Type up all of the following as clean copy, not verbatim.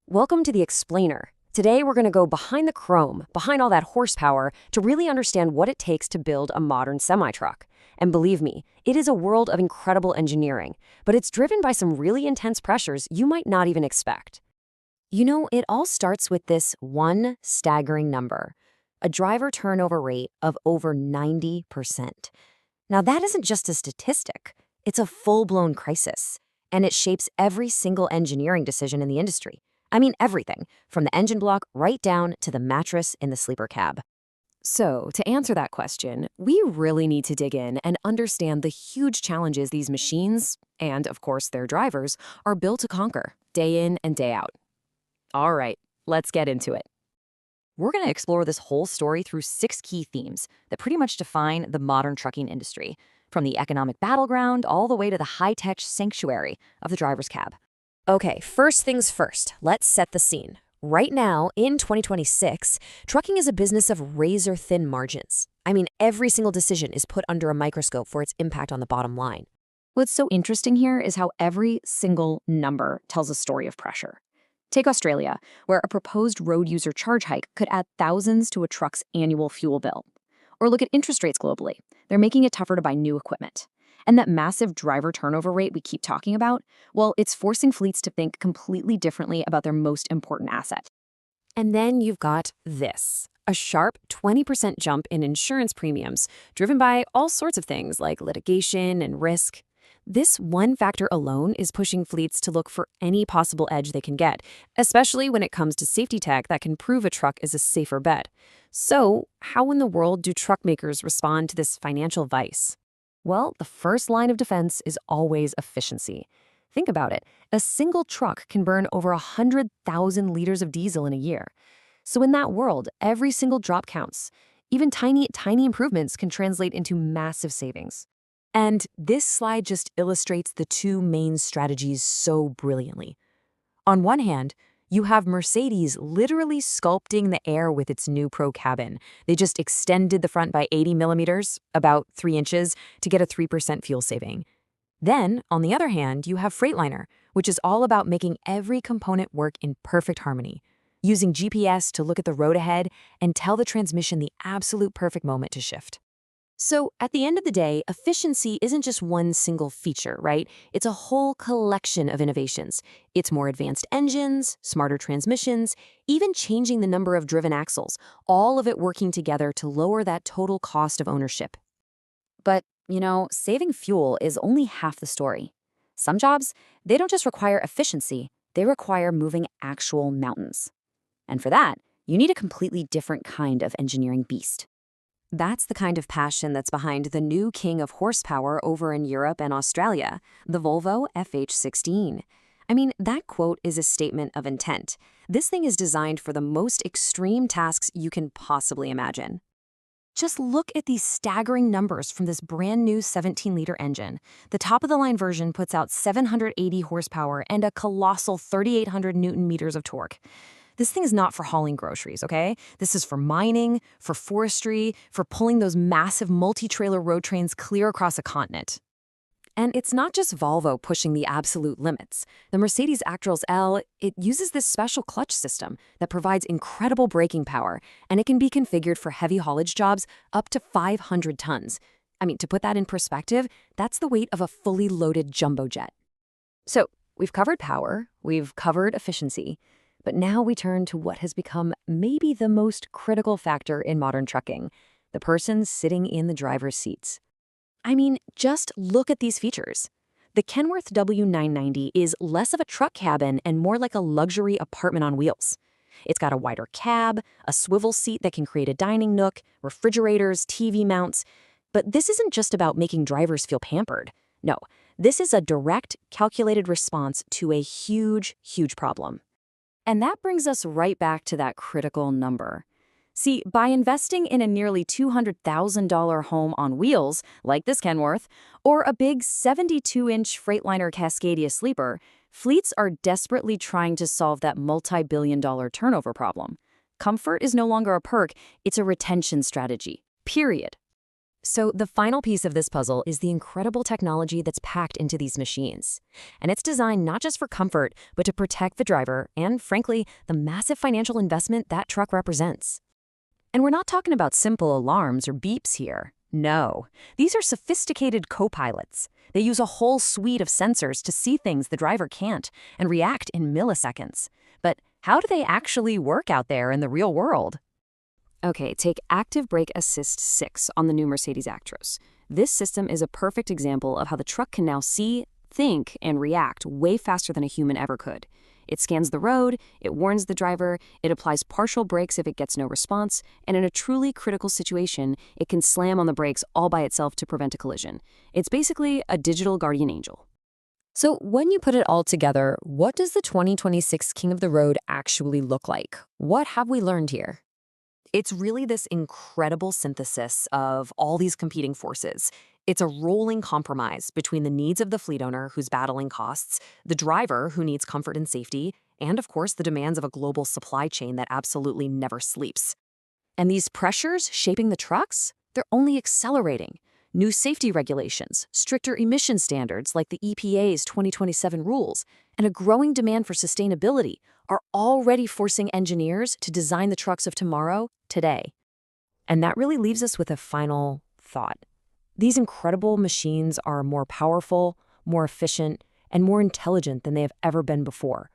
Welcome to the Explainer. Today we're going to go behind the chrome, behind all that horsepower, to really understand what it takes to build a modern semi-truck. And believe me, it is a world of incredible engineering, but it's driven by some really intense pressures you might not even expect. It all starts with this one staggering number, a driver turnover rate of over 90%. Now that isn't just a statistic, it's a full-blown crisis, and it shapes every single engineering decision in the industry. I mean everything, from the engine block right down to the mattress in the sleeper cab. So, to answer that question, we really need to dig in and understand the huge challenges these machines, and of course their drivers, are built to conquer, day in and day out. All right, let's get into it. We're going to explore this whole story through 6 key themes that pretty much define the modern trucking industry, from the economic battleground all the way to the high-tech sanctuary of the driver's cab. Okay, first things first, let's set the scene. Right now, in 2026, trucking is a business of razor-thin margins. I mean, every single decision is put under a microscope for its impact on the bottom line. What's so interesting here is how every single number tells a story of pressure. Take Australia, where a proposed road user charge hike could add thousands to a truck's annual fuel bill. Or look at interest rates globally. They're making it tougher to buy new equipment. And that massive driver turnover rate we keep talking about, well, it's forcing fleets to think completely differently about their most important asset. And then you've got this, a sharp 20% jump in insurance premiums, driven by all sorts of things like litigation and risk. This one factor alone is pushing fleets to look for any possible edge they can get, especially when it comes to safety tech that can prove a truck is a safer bet. So, how in the world do truck makers respond to this financial vice? Well, the first line of defense is always efficiency. Think about it. A single truck can burn over 100,000 liters of diesel in a year. So in that world, every single drop counts. Even tiny improvements can translate into massive savings. And this slide just illustrates the two main strategies so brilliantly. On one hand, you have Mercedes literally sculpting the air with its new Pro cabin. They just extended the front by 80 millimeters, about 3 inches, to get a 3% fuel saving. Then, on the other hand, you have Freightliner, which is all about making every component work in perfect harmony, using GPS to look at the road ahead and tell the transmission the absolute perfect moment to shift. So, at the end of the day, efficiency isn't just one single feature, right? It's a whole collection of innovations. It's more advanced engines, smarter transmissions, even changing the number of driven axles, all of it working together to lower that total cost of ownership. But, saving fuel is only half the story. Some jobs, they don't just require efficiency, they require moving actual mountains. And for that, you need a completely different kind of engineering beast. That's the kind of passion that's behind the new king of horsepower over in Europe and Australia, the Volvo FH16. I mean, that quote is a statement of intent. This thing is designed for the most extreme tasks you can possibly imagine. Just look at these staggering numbers from this brand new 17-liter engine. The top-of-the-line version puts out 780 horsepower and a colossal 3,800 newton-meters of torque. This thing is not for hauling groceries, okay? This is for mining, for forestry, for pulling those massive multi-trailer road trains clear across a continent. And it's not just Volvo pushing the absolute limits. The Mercedes Actros L, it uses this special clutch system that provides incredible braking power, and it can be configured for heavy haulage jobs up to 500 tons. I mean, to put that in perspective, that's the weight of a fully loaded jumbo jet. So, we've covered power, we've covered efficiency, but now we turn to what has become maybe the most critical factor in modern trucking, the person sitting in the driver's seats. I mean, just look at these features. The Kenworth W990 is less of a truck cabin and more like a luxury apartment on wheels. It's got a wider cab, a swivel seat that can create a dining nook, refrigerators, TV mounts. But this isn't just about making drivers feel pampered. No, this is a direct, calculated response to a huge, huge problem. And that brings us right back to that critical number. See, by investing in a nearly $200,000 home on wheels, like this Kenworth, or a big 72-inch Freightliner Cascadia sleeper, fleets are desperately trying to solve that multi-billion-dollar turnover problem. Comfort is no longer a perk, it's a retention strategy, period. So the final piece of this puzzle is the incredible technology that's packed into these machines. And it's designed not just for comfort, but to protect the driver and, frankly, the massive financial investment that truck represents. And we're not talking about simple alarms or beeps here. No, these are sophisticated co-pilots. They use a whole suite of sensors to see things the driver can't and react in milliseconds. But how do they actually work out there in the real world? Okay, take Active Brake Assist 6 on the new Mercedes Actros. This system is a perfect example of how the truck can now see, think, and react way faster than a human ever could. It scans the road, it warns the driver, it applies partial brakes if it gets no response, and in a truly critical situation, it can slam on the brakes all by itself to prevent a collision. It's basically a digital guardian angel. So when you put it all together, what does the 2026 King of the Road actually look like? What have we learned here? It's really this incredible synthesis of all these competing forces. It's a rolling compromise between the needs of the fleet owner who's battling costs, the driver who needs comfort and safety, and of course the demands of a global supply chain that absolutely never sleeps. And these pressures shaping the trucks, they're only accelerating. New safety regulations, stricter emission standards like the EPA's 2027 rules, and a growing demand for sustainability are already forcing engineers to design the trucks of tomorrow, today. And that really leaves us with a final thought. These incredible machines are more powerful, more efficient, and more intelligent than they have ever been before.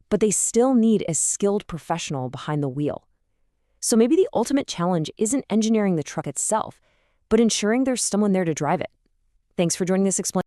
But they still need a skilled professional behind the wheel. So maybe the ultimate challenge isn't engineering the truck itself, but ensuring there's someone there to drive it. Thanks for joining this Explain.